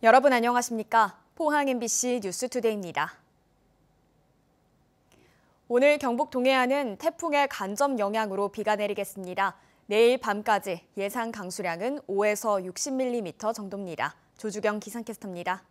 여러분 안녕하십니까? 포항 MBC 뉴스투데이입니다. 오늘 경북 동해안은 태풍의 간접 영향으로 비가 내리겠습니다. 내일 밤까지 예상 강수량은 5에서 60mm 정도입니다. 조주경 기상캐스터입니다.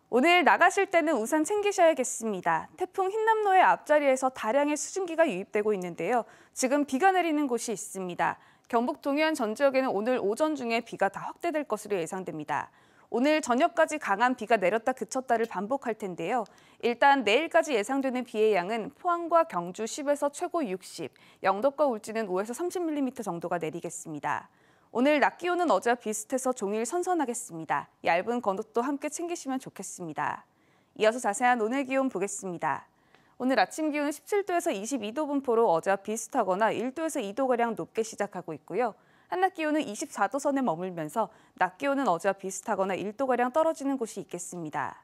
오늘 나가실 때는 우산 챙기셔야겠습니다. 태풍 흰남노의 앞자리에서 다량의 수증기가 유입되고 있는데요. 지금 비가 내리는 곳이 있습니다. 경북 동해안 전 지역에는 오늘 오전 중에 비가 다 확대될 것으로 예상됩니다. 오늘 저녁까지 강한 비가 내렸다 그쳤다를 반복할 텐데요. 일단 내일까지 예상되는 비의 양은 포항과 경주 10에서 최고 60, 영덕과 울진은 5에서 30mm 정도가 내리겠습니다. 오늘 낮 기온은 어제와 비슷해서 종일 선선하겠습니다. 얇은 겉옷도 함께 챙기시면 좋겠습니다. 이어서 자세한 오늘 기온 보겠습니다. 오늘 아침 기온은 17도에서 22도 분포로 어제와 비슷하거나 1도에서 2도가량 높게 시작하고 있고요. 한낮 기온은 24도 선에 머물면서 낮 기온은 어제와 비슷하거나 1도가량 떨어지는 곳이 있겠습니다.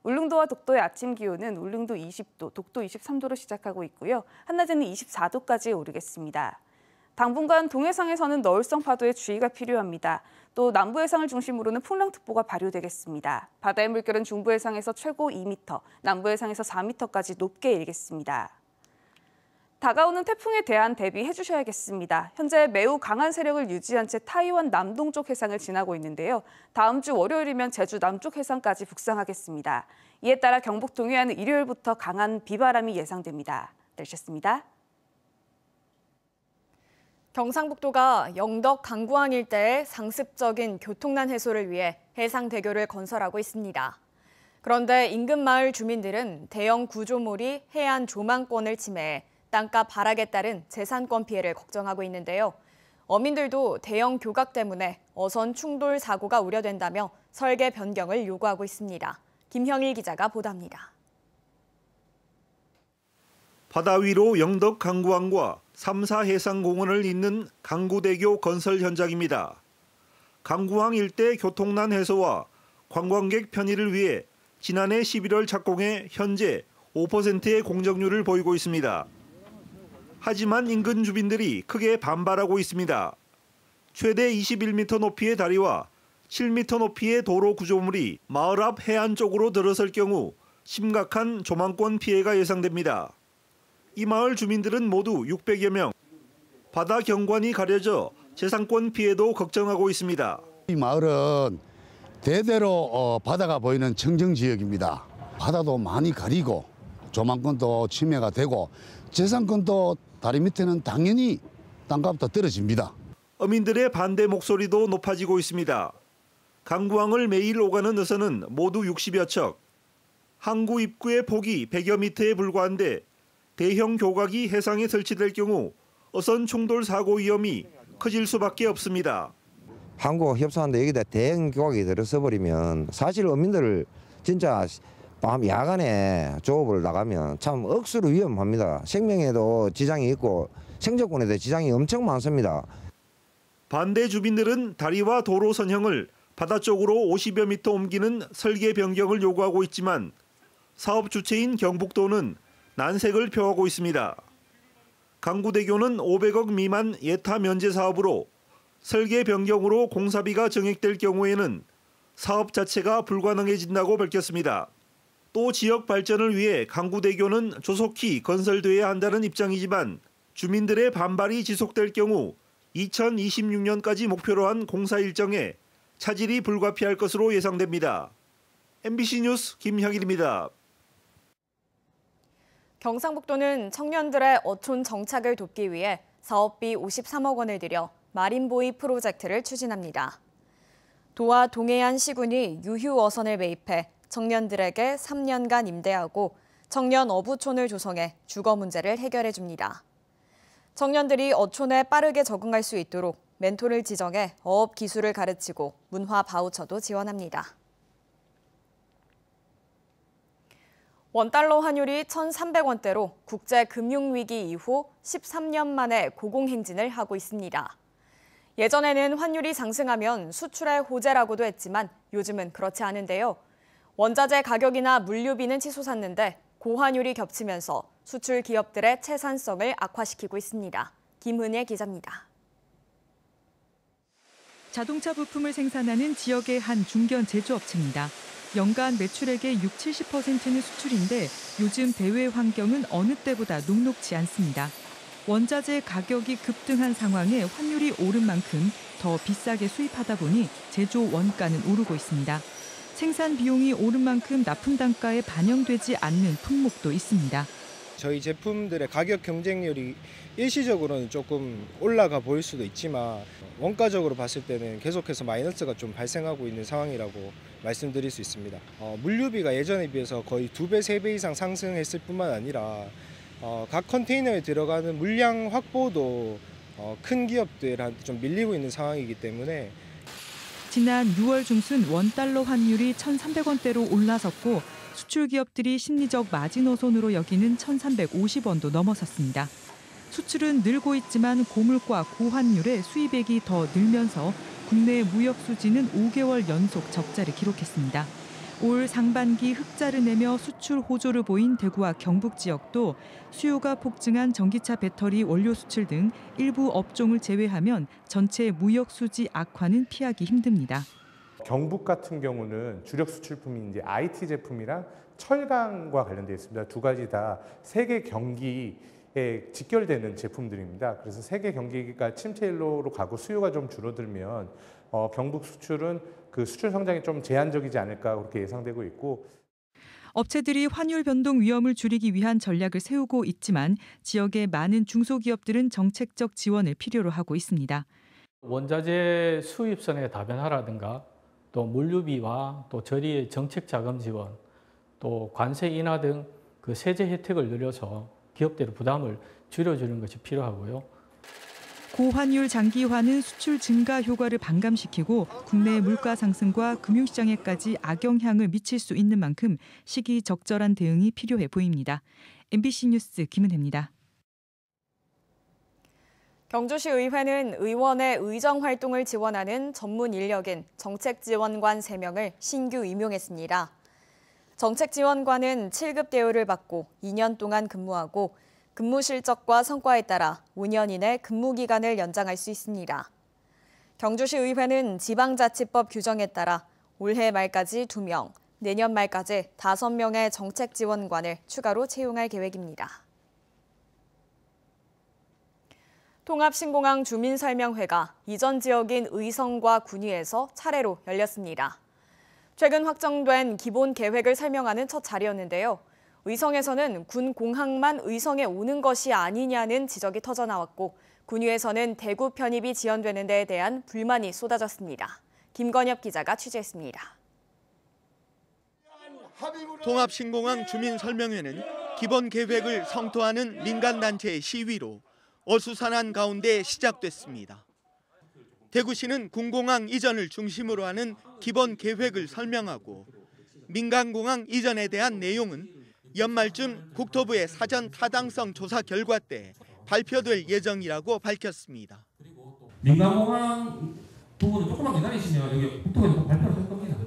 울릉도와 독도의 아침 기온은 울릉도 20도, 독도 23도로 시작하고 있고요. 한낮에는 24도까지 오르겠습니다. 당분간 동해상에서는 너울성 파도에 주의가 필요합니다. 또 남부 해상을 중심으로는 풍랑특보가 발효되겠습니다. 바다의 물결은 중부 해상에서 최고 2m, 남부 해상에서 4m까지 높게 일겠습니다. 다가오는 태풍에 대한 대비해 주셔야겠습니다. 현재 매우 강한 세력을 유지한 채 타이완 남동쪽 해상을 지나고 있는데요. 다음 주 월요일이면 제주 남쪽 해상까지 북상하겠습니다. 이에 따라 경북 동해안은 일요일부터 강한 비바람이 예상됩니다. 날씨였습니다. 경상북도가 영덕 강구항 일대의 상습적인 교통난 해소를 위해 해상대교를 건설하고 있습니다. 그런데 인근 마을 주민들은 대형 구조물이 해안 조망권을 침해해 땅값 하락에 따른 재산권 피해를 걱정하고 있는데요. 어민들도 대형 교각 때문에 어선 충돌 사고가 우려된다며 설계 변경을 요구하고 있습니다. 김형일 기자가 보도합니다. 바다 위로 영덕 강구항과 3사 해상공원을 잇는 강구대교 건설 현장입니다. 강구항 일대 교통난 해소와 관광객 편의를 위해 지난해 11월 착공해 현재 5%의 공정률을 보이고 있습니다. 하지만 인근 주민들이 크게 반발하고 있습니다. 최대 21m 높이의 다리와 7m 높이의 도로 구조물이 마을 앞 해안 쪽으로 들어설 경우 심각한 조망권 피해가 예상됩니다. 이 마을 주민들은 모두 600여 명. 바다 경관이 가려져 재산권 피해도 걱정하고 있습니다. 이 마을은 대대로 바다가 보이는 청정지역입니다. 바다도 많이 가리고 조망권도 침해가 되고 재산권도 다리 밑에는 당연히 땅값도 떨어집니다. 어민들의 반대 목소리도 높아지고 있습니다. 강구항을 매일 오가는 어선은 모두 60여 척. 항구 입구의 폭이 100여 미터에 불과한데 대형 교각이 해상에 설치될 경우 어선 충돌 사고 위험이 커질 수밖에 없습니다. 한국 협상하는데 여기다 대형 교각이 들어서 버리면 사실 어민들 진짜 밤 야간에 조업을 나가면 참 억수로 위험합니다. 생명에도 지장이 있고 생존권에도 지장이 엄청 많습니다. 반대 주민들은 다리와 도로 선형을 바다 쪽으로 50여 미터 옮기는 설계 변경을 요구하고 있지만 사업 주체인 경북도는 난색을 표하고 있습니다. 강구대교는 500억 미만 예타 면제 사업으로 설계 변경으로 공사비가 증액될 경우에는 사업 자체가 불가능해진다고 밝혔습니다. 또 지역 발전을 위해 강구대교는 조속히 건설돼야 한다는 입장이지만 주민들의 반발이 지속될 경우 2026년까지 목표로 한 공사 일정에 차질이 불가피할 것으로 예상됩니다. MBC 뉴스 김형일입니다. 경상북도는 청년들의 어촌 정착을 돕기 위해 사업비 53억 원을 들여 마린보이 프로젝트를 추진합니다. 도와 동해안 시군이 유휴 어선을 매입해 청년들에게 3년간 임대하고 청년 어부촌을 조성해 주거 문제를 해결해 줍니다. 청년들이 어촌에 빠르게 적응할 수 있도록 멘토를 지정해 어업 기술을 가르치고 문화 바우처도 지원합니다. 원달러 환율이 1,300원대로 국제금융위기 이후 13년 만에 고공행진을 하고 있습니다. 예전에는 환율이 상승하면 수출의 호재라고도 했지만 요즘은 그렇지 않은데요. 원자재 가격이나 물류비는 치솟았는데 고환율이 겹치면서 수출 기업들의 채산성을 악화시키고 있습니다. 김은혜 기자입니다. 자동차 부품을 생산하는 지역의 한 중견 제조업체입니다. 연간 매출액의 60-70%는 수출인데 요즘 대외 환경은 어느 때보다 녹록지 않습니다. 원자재 가격이 급등한 상황에 환율이 오른 만큼 더 비싸게 수입하다 보니 제조 원가는 오르고 있습니다. 생산 비용이 오른 만큼 납품 단가에 반영되지 않는 품목도 있습니다. 저희 제품들의 가격 경쟁률이 일시적으로는 조금 올라가 보일 수도 있지만 원가적으로 봤을 때는 계속해서 마이너스가 좀 발생하고 있는 상황이라고 말씀드릴 수 있습니다. 물류비가 예전에 비해서 거의 2배, 3배 이상 상승했을 뿐만 아니라 각 컨테이너에 들어가는 물량 확보도 큰 기업들한테 좀 밀리고 있는 상황이기 때문에 지난 6월 중순 원달러 환율이 1,300원대로 올라섰고 수출 기업들이 심리적 마지노선으로 여기는 1,350원도 넘어섰습니다. 수출은 늘고 있지만 고물가 고환율에 수입액이 더 늘면서 국내 무역 수지는 5개월 연속 적자를 기록했습니다. 올 상반기 흑자를 내며 수출 호조를 보인 대구와 경북 지역도 수요가 폭증한 전기차 배터리 원료 수출 등 일부 업종을 제외하면 전체 무역 수지 악화는 피하기 힘듭니다. 경북 같은 경우는 주력 수출품이 이제 IT 제품이랑 철강과 관련되어 있습니다. 두 가지 다 세계 경기에 직결되는 제품들입니다. 그래서 세계 경기가 침체로 가고 수요가 좀 줄어들면 경북 수출은 그 수출 성장이 좀 제한적이지 않을까 그렇게 예상되고 있고. 업체들이 환율 변동 위험을 줄이기 위한 전략을 세우고 있지만 지역의 많은 중소기업들은 정책적 지원을 필요로 하고 있습니다. 원자재 수입선의 다변화라든가 또 물류비와 또 저리의 정책 자금 지원, 또 관세 인하 등 그 세제 혜택을 늘려서 기업들의 부담을 줄여주는 것이 필요하고요. 고환율 장기화는 수출 증가 효과를 반감시키고 국내 물가 상승과 금융시장에까지 악영향을 미칠 수 있는 만큼 시기적절한 대응이 필요해 보입니다. MBC 뉴스 김은혜입니다. 경주시 의회는 의원의 의정 활동을 지원하는 전문 인력인 정책지원관 3명을 신규 임용했습니다. 정책지원관은 7급 대우를 받고 2년 동안 근무하고 근무 실적과 성과에 따라 5년 이내 근무 기간을 연장할 수 있습니다. 경주시 의회는 지방자치법 규정에 따라 올해 말까지 2명, 내년 말까지 5명의 정책지원관을 추가로 채용할 계획입니다. 통합신공항 주민설명회가 이전 지역인 의성과 군위에서 차례로 열렸습니다. 최근 확정된 기본 계획을 설명하는 첫 자리였는데요. 의성에서는 군 공항만 의성에 오는 것이 아니냐는 지적이 터져나왔고 군위에서는 대구 편입이 지연되는 데에 대한 불만이 쏟아졌습니다. 김건엽 기자가 취재했습니다. 통합신공항 주민설명회는 기본 계획을 성토하는 민간단체의 시위로 어수선한 가운데 시작됐습니다. 대구시는 군공항 이전을 중심으로 하는 기본 계획을 설명하고 민간공항 이전에 대한 내용은 연말쯤 국토부의 사전 타당성 조사 결과 때 발표될 예정이라고 밝혔습니다. 민간공항 부분은 조금만 기다리시면 여기 국토부에서 발표를 할 겁니다.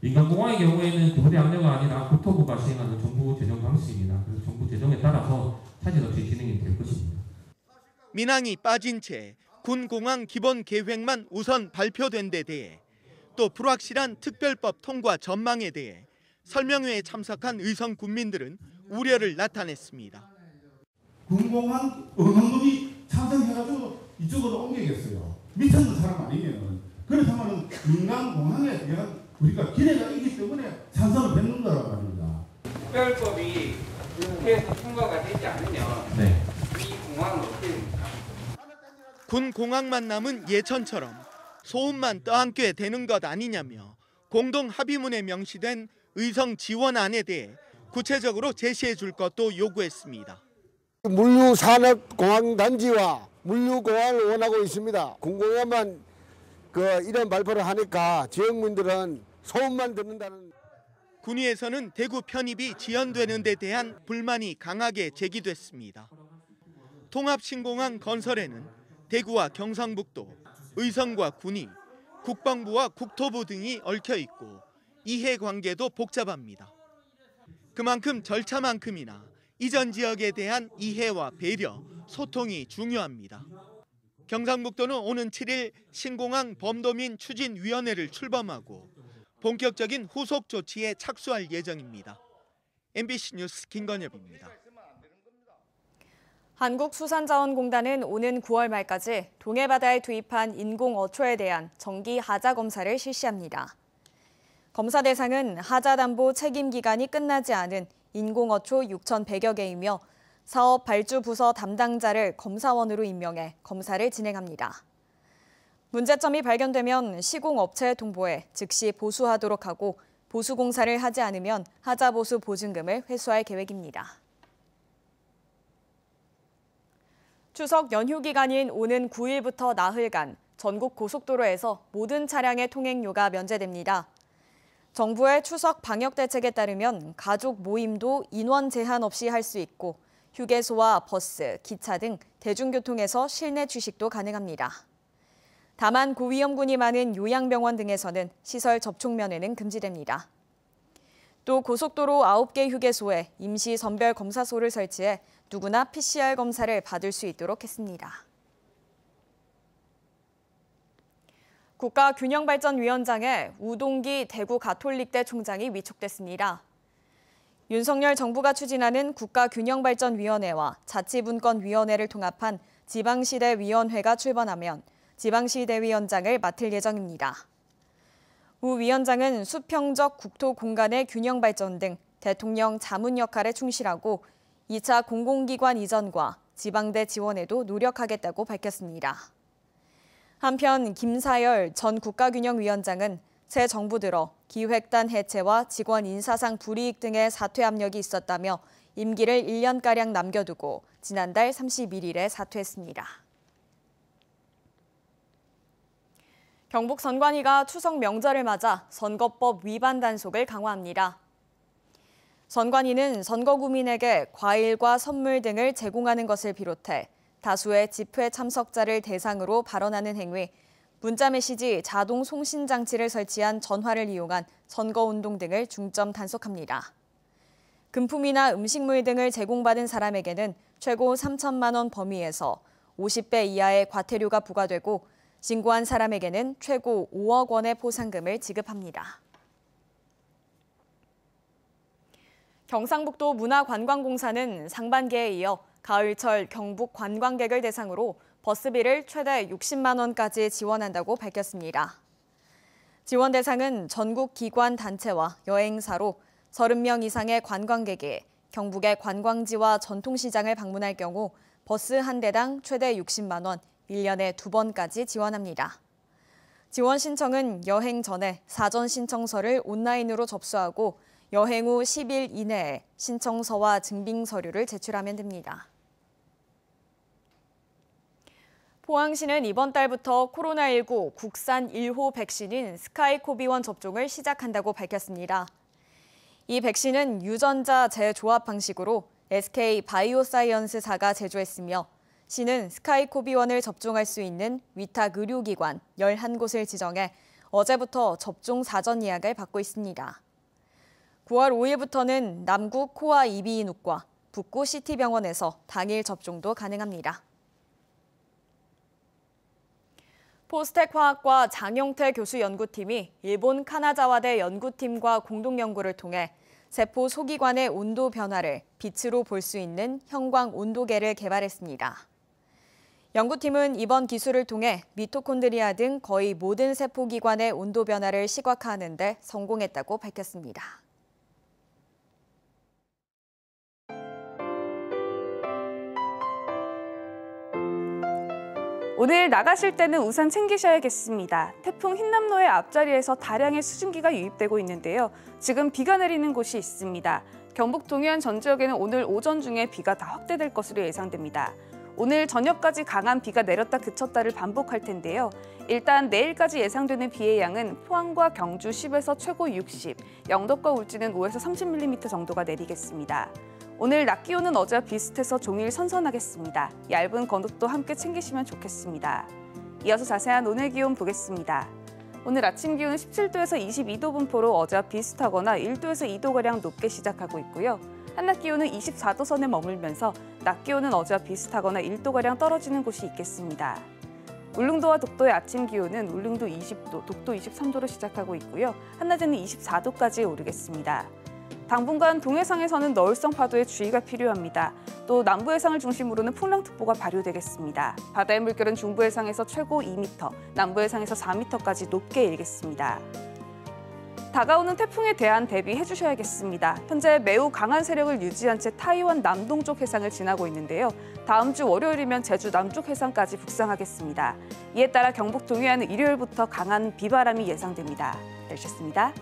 민간공항의 경우에는 교대 압력가 아니라 국토부가 시행하는 정부 재정 방식입니다. 그래서 정부 재정에 따라서 차질 없이 진행이 될 것입니다. 민항이 빠진 채 군공항 기본 계획만 우선 발표된 데 대해 또 불확실한 특별법 통과 전망에 대해 설명회에 참석한 의성 군민들은 우려를 나타냈습니다. 군공항 의원들이 참석해가지고 이쪽으로 옮기겠어요. 미쳤는 사람 아니면 그렇다면 민간공항에 대한 우리가 기대가 있기 때문에 찬성을 받는 거란 말입니다. 특별법이 국회에서 통과가 되지 않으면 이 공항은 어떻게 됩니까? 군 공항만 남은 예천처럼 소음만 떠안게 되는 것 아니냐며 공동 합의문에 명시된 의성 지원안에 대해 구체적으로 제시해 줄 것도 요구했습니다. 물류산업공항단지와 물류공항을 원하고 있습니다. 군공항만 이런 발표를 하니까 지역민들은 소음만 듣는다는. 군위에서는 대구 편입이 지연되는 데 대한 불만이 강하게 제기됐습니다. 통합신공항 건설에는 대구와 경상북도, 의성과 군위, 국방부와 국토부 등이 얽혀 있고 이해관계도 복잡합니다. 그만큼 절차만큼이나 이전 지역에 대한 이해와 배려, 소통이 중요합니다. 경상북도는 오는 7일 신공항 범도민 추진위원회를 출범하고 본격적인 후속 조치에 착수할 예정입니다. MBC 뉴스 김건엽입니다. 한국수산자원공단은 오는 9월 말까지 동해바다에 투입한 인공어초에 대한 정기 하자 검사를 실시합니다. 검사 대상은 하자 담보 책임 기간이 끝나지 않은 인공어초 6,100여 개이며 사업 발주 부서 담당자를 검사원으로 임명해 검사를 진행합니다. 문제점이 발견되면 시공업체에 통보해 즉시 보수하도록 하고 보수 공사를 하지 않으면 하자 보수 보증금을 회수할 계획입니다. 추석 연휴 기간인 오는 9일부터 나흘간 전국 고속도로에서 모든 차량의 통행료가 면제됩니다. 정부의 추석 방역 대책에 따르면 가족 모임도 인원 제한 없이 할 수 있고 휴게소와 버스, 기차 등 대중교통에서 실내 취식도 가능합니다. 다만 고위험군이 많은 요양병원 등에서는 시설 접촉 면회는 금지됩니다. 또 고속도로 9개 휴게소에 임시 선별 검사소를 설치해 누구나 PCR 검사를 받을 수 있도록 했습니다. 국가균형발전위원장에 우동기 대구 가톨릭대 총장이 위촉됐습니다. 윤석열 정부가 추진하는 국가균형발전위원회와 자치분권위원회를 통합한 지방시대위원회가 출범하면 지방시대위원장을 맡을 예정입니다. 우 위원장은 수평적 국토 공간의 균형 발전 등 대통령 자문 역할에 충실하고 2차 공공기관 이전과 지방대 지원에도 노력하겠다고 밝혔습니다. 한편 김사열 전 국가균형위원장은 새 정부 들어 기획단 해체와 직원 인사상 불이익 등의 사퇴 압력이 있었다며 임기를 1년가량 남겨두고 지난달 31일에 사퇴했습니다. 경북 선관위가 추석 명절을 맞아 선거법 위반 단속을 강화합니다. 선관위는 선거구민에게 과일과 선물 등을 제공하는 것을 비롯해 다수의 집회 참석자를 대상으로 발언하는 행위, 문자메시지 자동 송신 장치를 설치한 전화를 이용한 선거운동 등을 중점 단속합니다. 금품이나 음식물 등을 제공받은 사람에게는 최고 3천만 원 범위에서 50배 이하의 과태료가 부과되고 신고한 사람에게는 최고 5억 원의 포상금을 지급합니다. 경상북도 문화관광공사는 상반기에 이어 가을철 경북 관광객을 대상으로 버스비를 최대 60만 원까지 지원한다고 밝혔습니다. 지원 대상은 전국 기관 단체와 여행사로 30명 이상의 관광객이 경북의 관광지와 전통시장을 방문할 경우 버스 한 대당 최대 60만 원, 1년에 2번까지 지원합니다. 지원 신청은 여행 전에 사전 신청서를 온라인으로 접수하고 여행 후 10일 이내에 신청서와 증빙 서류를 제출하면 됩니다. 포항시는 이번 달부터 코로나19 국산 1호 백신인 스카이코비1 접종을 시작한다고 밝혔습니다. 이 백신은 유전자 재조합 방식으로 SK 바이오사이언스사가 제조했으며 시는 스카이코비1을 접종할 수 있는 위탁 의료기관 11곳을 지정해 어제부터 접종 사전 예약을 받고 있습니다. 9월 5일부터는 남구 코아 이비인후과, 북구 시티병원에서 당일 접종도 가능합니다. 포스텍화학과 장용태 교수 연구팀이 일본 카나자와대 연구팀과 공동 연구를 통해 세포 소기관의 온도 변화를 빛으로 볼 수 있는 형광 온도계를 개발했습니다. 연구팀은 이번 기술을 통해 미토콘드리아 등 거의 모든 세포기관의 온도 변화를 시각화하는 데 성공했다고 밝혔습니다. 오늘 나가실 때는 우산 챙기셔야겠습니다. 태풍 흰남노의 앞자리에서 다량의 수증기가 유입되고 있는데요. 지금 비가 내리는 곳이 있습니다. 경북 동해안 전 지역에는 오늘 오전 중에 비가 다 확대될 것으로 예상됩니다. 오늘 저녁까지 강한 비가 내렸다 그쳤다를 반복할 텐데요. 일단 내일까지 예상되는 비의 양은 포항과 경주 10에서 최고 60, 영덕과 울진은 5에서 30mm 정도가 내리겠습니다. 오늘 낮 기온은 어제와 비슷해서 종일 선선하겠습니다. 얇은 겉옷도 함께 챙기시면 좋겠습니다. 이어서 자세한 오늘 기온 보겠습니다. 오늘 아침 기온은 17도에서 22도 분포로 어제와 비슷하거나 1도에서 2도가량 높게 시작하고 있고요. 한낮 기온은 24도 선에 머물면서 낮 기온은 어제와 비슷하거나 1도가량 떨어지는 곳이 있겠습니다. 울릉도와 독도의 아침 기온은 울릉도 20도, 독도 23도로 시작하고 있고요. 한낮에는 24도까지 오르겠습니다. 당분간 동해상에서는 너울성 파도에 주의가 필요합니다. 또 남부 해상을 중심으로는 풍랑특보가 발효되겠습니다. 바다의 물결은 중부 해상에서 최고 2m, 남부 해상에서 4m까지 높게 일겠습니다. 다가오는 태풍에 대한 대비해 주셔야겠습니다. 현재 매우 강한 세력을 유지한 채 타이완 남동쪽 해상을 지나고 있는데요. 다음 주 월요일이면 제주 남쪽 해상까지 북상하겠습니다. 이에 따라 경북 동해안은 일요일부터 강한 비바람이 예상됩니다. 날씨였습니다.